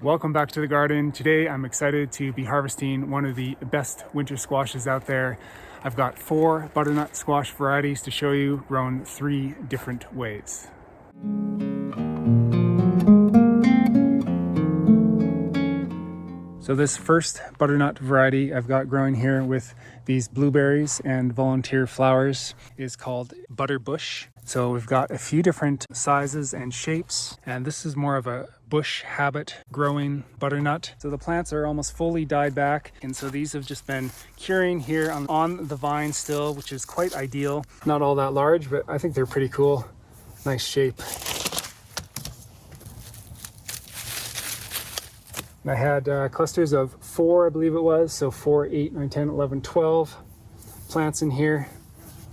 Welcome back to the garden. Today I'm excited to be harvesting one of the best winter squashes out there. I've got 4 butternut squash varieties to show you, grown 3 different ways. So this first butternut variety I've got growing here with these blueberries and volunteer flowers is called Butterbush. So we've got a few different sizes and shapes, and this is more of a bush habit growing butternut. So the plants are almost fully died back, and so these have just been curing here on the vine still, which is quite ideal. Not all that large, but I think they're pretty cool. Nice shape. I had clusters of 4, I believe it was, so 4, 8, 9, 10, 11, 12 plants in here.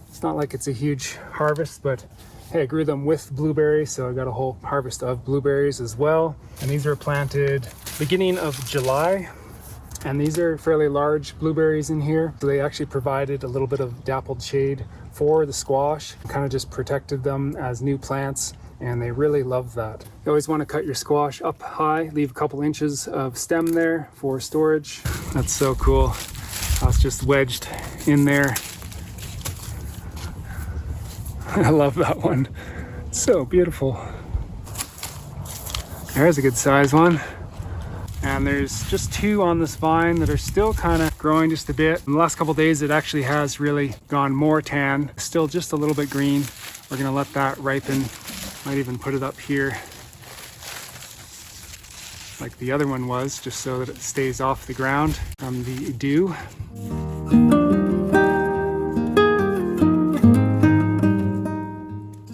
It's not like it's a huge harvest, but hey, I grew them with blueberries, so I got a whole harvest of blueberries as well. And these were planted beginning of July, and these are fairly large blueberries in here. So they actually provided a little bit of dappled shade for the squash, kind of just protected them as new plants, and they really love that. You always want to cut your squash up high, leave a couple inches of stem there for storage. That's so cool. That's just wedged in there. I love that one. It's so beautiful. There's a good size one. And there's just 2 on this vine that are still kind of growing just a bit. In the last couple days, it actually has really gone more tan. Still just a little bit green. We're gonna let that ripen. Might even put it up here like the other one was, just so that it stays off the ground from the dew.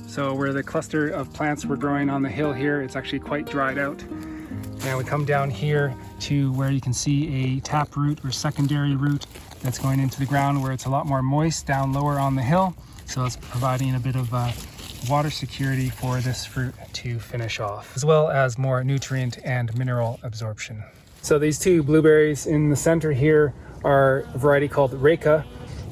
So where the cluster of plants were growing on the hill here, it's actually quite dried out. And we come down here to where you can see a tap root or secondary root that's going into the ground where it's a lot more moist down lower on the hill. So it's providing a bit of water security for this fruit to finish off, as well as more nutrient and mineral absorption. So these 2 blueberries in the center here are a variety called Reka.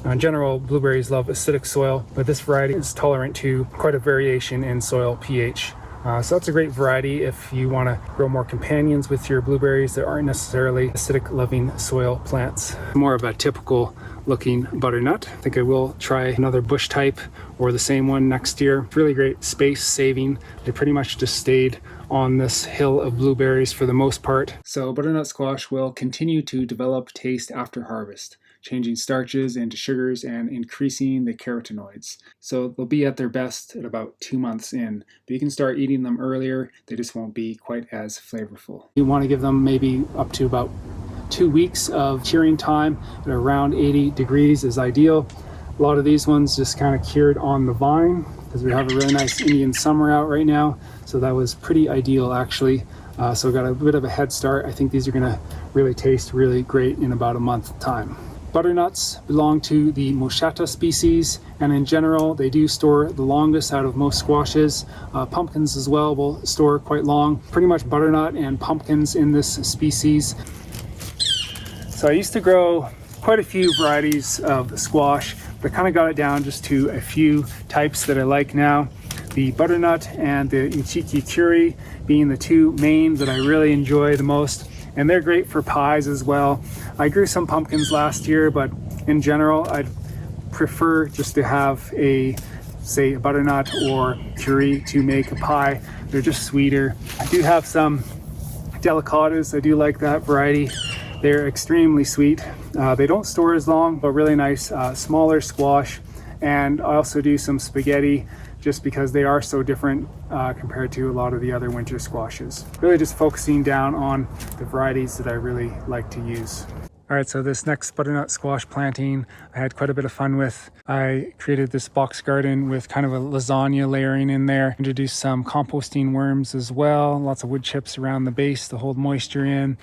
In general, blueberries love acidic soil, but this variety is tolerant to quite a variation in soil pH. So that's a great variety if you want to grow more companions with your blueberries that aren't necessarily acidic loving soil plants. More of a typical looking butternut. I think I will try another bush type or the same one next year. Really great space saving. They pretty much just stayed on this hill of blueberries for the most part. So butternut squash will continue to develop taste after harvest, changing starches into sugars and increasing the carotenoids. So they'll be at their best at about 2 months in, but you can start eating them earlier. They just won't be quite as flavorful. You want to give them maybe up to about 2 weeks of curing time at around 80 degrees is ideal. A lot of these ones just kind of cured on the vine because we have a really nice Indian summer out right now. So that was pretty ideal actually. So we got a bit of a head start. I think these are gonna really taste really great in about a month's time. Butternuts belong to the Moschata species, and in general, they do store the longest out of most squashes. Pumpkins as well will store quite long. Pretty much butternut and pumpkins in this species. So I used to grow quite a few varieties of squash, but I kind of got it down just to a few types that I like now. The butternut and the Ichiki Kuri being the 2 main that I really enjoy the most. And they're great for pies as well. I grew some pumpkins last year, but in general, I'd prefer just to have a butternut or curry to make a pie. They're just sweeter. I do have some delicatas. I do like that variety. They're extremely sweet. They don't store as long, but really nice, smaller squash. And I also do some spaghetti, just because they are so different compared to a lot of the other winter squashes. Really just focusing down on the varieties that I really like to use. All right, so this next butternut squash planting, I had quite a bit of fun with. I created this box garden with kind of a lasagna layering in there, introduced some composting worms as well, lots of wood chips around the base to hold moisture in,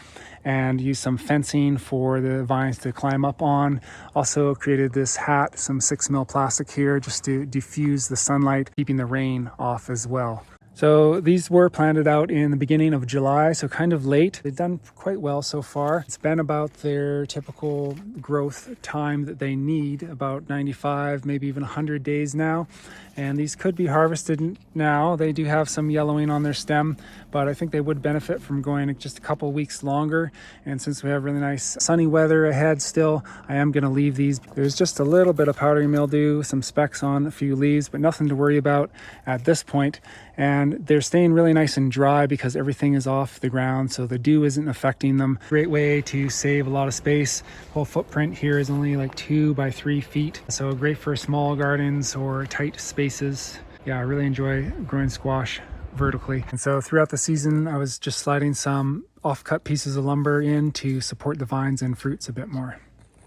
and used some fencing for the vines to climb up on. Also created this hat, some 6 mil plastic here just to diffuse the sunlight, keeping the rain off as well. So these were planted out in the beginning of July, so kind of late. They've done quite well so far. It's been about their typical growth time that they need, about 95, maybe even 100 days now. And these could be harvested now. They do have some yellowing on their stem, but I think they would benefit from going just a couple weeks longer. And since we have really nice sunny weather ahead still, I am going to leave these. There's just a little bit of powdery mildew, some specks on a few leaves, but nothing to worry about at this point. And they're staying really nice and dry because everything is off the ground, so the dew isn't affecting them. Great way to save a lot of space. Whole footprint here is only like 2 by 3 feet, so great for small gardens or tight spaces. Yeah, I really enjoy growing squash vertically. And so throughout the season, I was just sliding some off-cut pieces of lumber in to support the vines and fruits a bit more.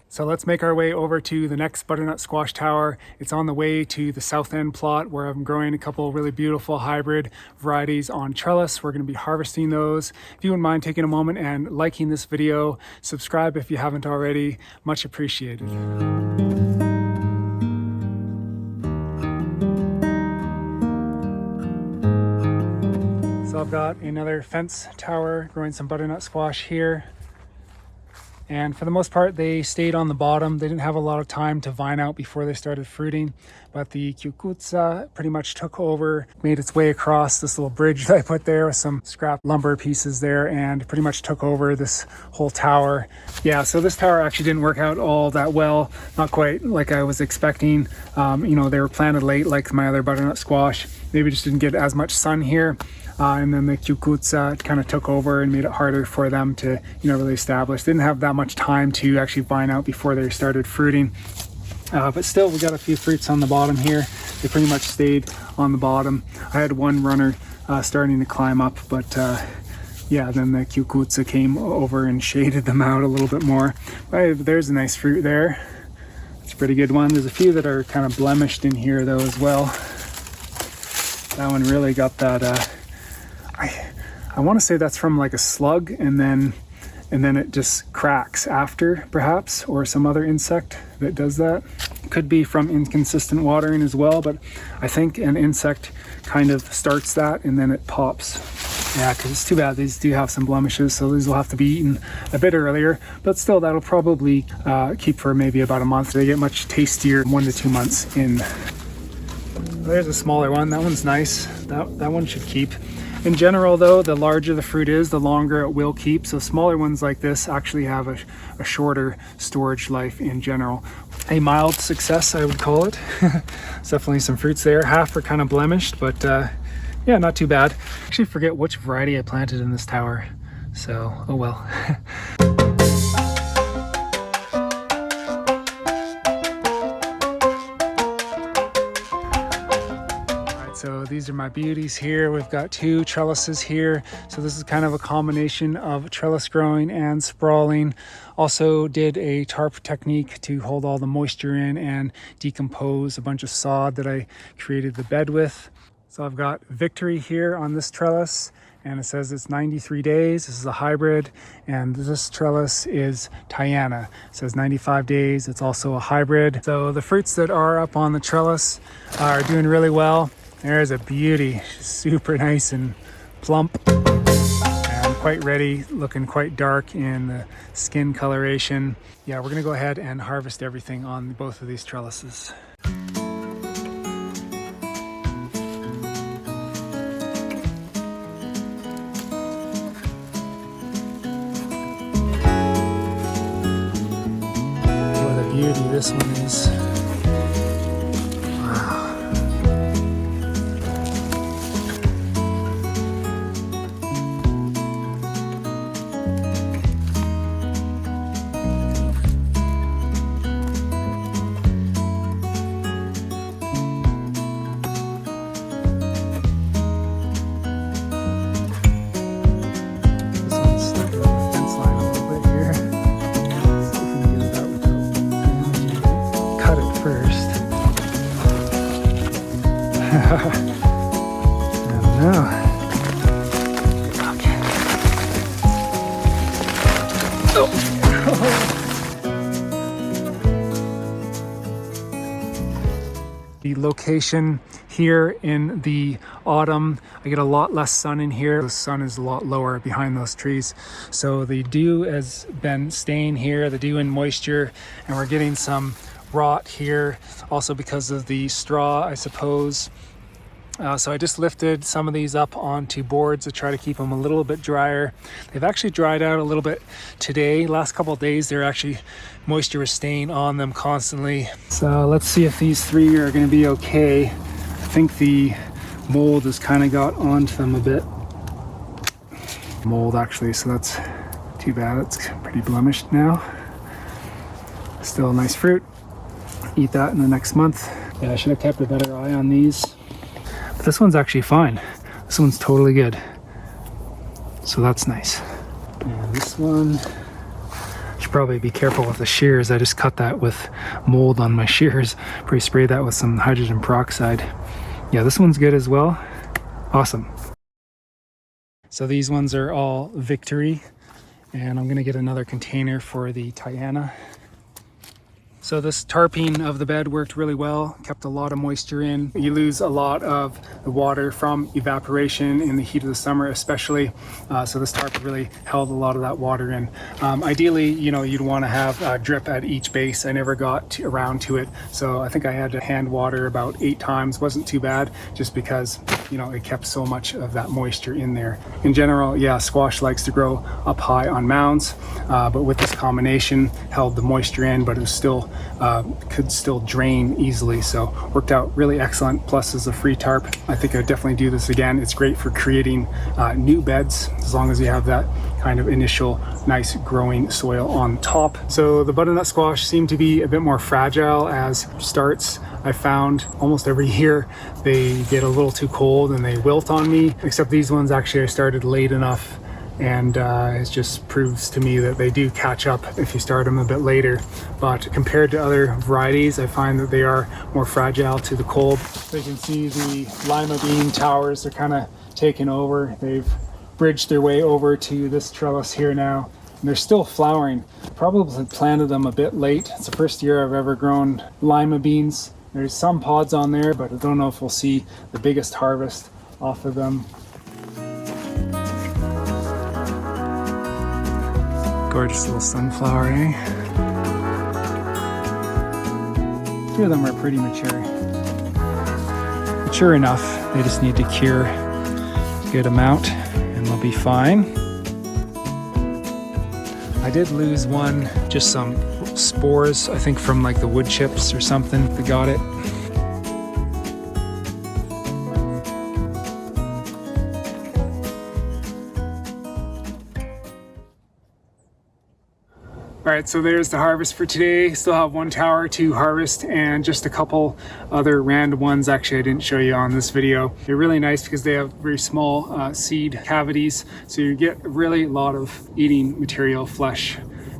So let's make our way over to the next butternut squash tower. It's on the way to the south end plot where I'm growing a couple really beautiful hybrid varieties on trellis. We're going to be harvesting those. If you wouldn't mind taking a moment and liking this video, subscribe if you haven't already, much appreciated. So I've got another fence tower growing some butternut squash here. And for the most part, they stayed on the bottom. They didn't have a lot of time to vine out before they started fruiting, but the cucuzza pretty much took over, made its way across this little bridge that I put there with some scrap lumber pieces there, and pretty much took over this whole tower. Yeah, so this tower actually didn't work out all that well, not quite like I was expecting. You know, they were planted late like my other butternut squash. Maybe just didn't get as much sun here. And then the cucuzza kind of took over and made it harder for them to, really establish. They didn't have that much time to actually vine out before they started fruiting. But still, we got a few fruits on the bottom here. They pretty much stayed on the bottom. I had one runner starting to climb up, but yeah, then the cucuzza came over and shaded them out a little bit more. But there's a nice fruit there. It's a pretty good one. There's a few that are kind of blemished in here though as well. That one really got that I want to say that's from like a slug, and then it just cracks after, perhaps, or some other insect that does that. Could be from inconsistent watering as well, but I think an insect kind of starts that and then it pops. Yeah, because it's too bad these do have some blemishes, so these will have to be eaten a bit earlier, but still that'll probably keep for maybe about a month. They get much tastier 1 to 2 months in. There's a smaller one. That one's nice. That one should keep. In general though, the larger the fruit is, the longer it will keep. So smaller ones like this actually have a shorter storage life in general. A mild success, I would call it. There's definitely some fruits there. Half are kind of blemished, but yeah, not too bad. I actually forget which variety I planted in this tower. So, oh well. So these are my beauties here. We've got 2 trellises here. So this is kind of a combination of trellis growing and sprawling. Also did a tarp technique to hold all the moisture in and decompose a bunch of sod that I created the bed with. So I've got Victory here on this trellis, and it says it's 93 days. This is a hybrid, and this trellis is Tiana. It says 95 days. It's also a hybrid. So the fruits that are up on the trellis are doing really well. There's a beauty. She's super nice and plump and quite ready, looking quite dark in the skin coloration. Yeah, we're gonna go ahead and harvest everything on both of these trellises. What a beauty this one is. I don't know. Okay. Oh. The location Here in the autumn, I get a lot less sun in here. The sun is a lot lower behind those trees. So the dew has been staying here, the dew and moisture, and we're getting some rot here. Also because of the straw, I suppose. So I just lifted some of these up onto boards to try to keep them a little bit drier. They've actually dried out a little bit today. Last couple of days, moisture was staying on them constantly. So let's see if these three are gonna be okay. I think the mold has kind of got onto them a bit. Mold actually, so that's too bad. It's pretty blemished now. Still a nice fruit. Eat that in the next month. Yeah, I should have kept a better eye on these. This one's actually fine. This one's totally good. So that's nice. And this one, I should probably be careful with the shears. I just cut that with mold on my shears. Probably spray that with some hydrogen peroxide. Yeah, this one's good as well. Awesome. So these ones are all Victory. And I'm gonna get another container for the Tiana. So this tarping of the bed worked really well, kept a lot of moisture in. You lose a lot of the water from evaporation in the heat of the summer especially. So this tarp really held a lot of that water in. Ideally, you'd want to have a drip at each base. I never got around to it. So I think I had to hand water about 8 times. Wasn't too bad just because, it kept so much of that moisture in there. In general, yeah, squash likes to grow up high on mounds, but with this combination, held the moisture in, but it was still could still drain easily, so worked out really excellent. Plus, as a free tarp, I think I'd definitely do this again. It's great for creating new beds as long as you have that kind of initial nice growing soil on top. So the butternut squash seem to be a bit more fragile as starts. I found almost every year they get a little too cold and they wilt on me, except these ones actually I started late enough, and it just proves to me that they do catch up if you start them a bit later. But compared to other varieties, I find that they are more fragile to the cold. So you can see the lima bean towers are kind of taken over. They've bridged their way over to this trellis here now, and they're still flowering. Probably planted them a bit late. It's the first year I've ever grown lima beans. There's some pods on there, but I don't know if we'll see the biggest harvest off of them. Gorgeous little sunflower, eh? 2 of them are pretty mature. Mature enough, they just need to cure a good amount and they'll be fine. I did lose one, just some spores, I think from like the wood chips or something that got it. All right, so there's the harvest for today. Still have 1 tower to harvest and just a couple other random ones. Actually, I didn't show you on this video. They're really nice because they have very small seed cavities. So you get really a lot of eating material, flesh,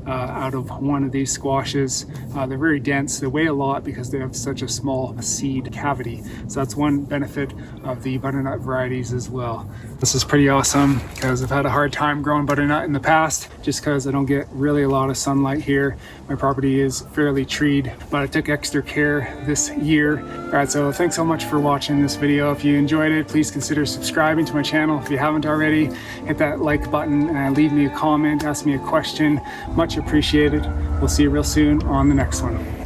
out of one of these squashes. They're very dense. They weigh a lot because they have such a small seed cavity. So that's one benefit of the butternut varieties as well. This is pretty awesome because I've had a hard time growing butternut in the past just because I don't get really a lot of sunlight here. My property is fairly treed, but I took extra care this year. All right, so thanks so much for watching this video. If you enjoyed it, please consider subscribing to my channel. If you haven't already, hit that like button and leave me a comment, ask me a question. Much appreciated. We'll see you real soon on the next one.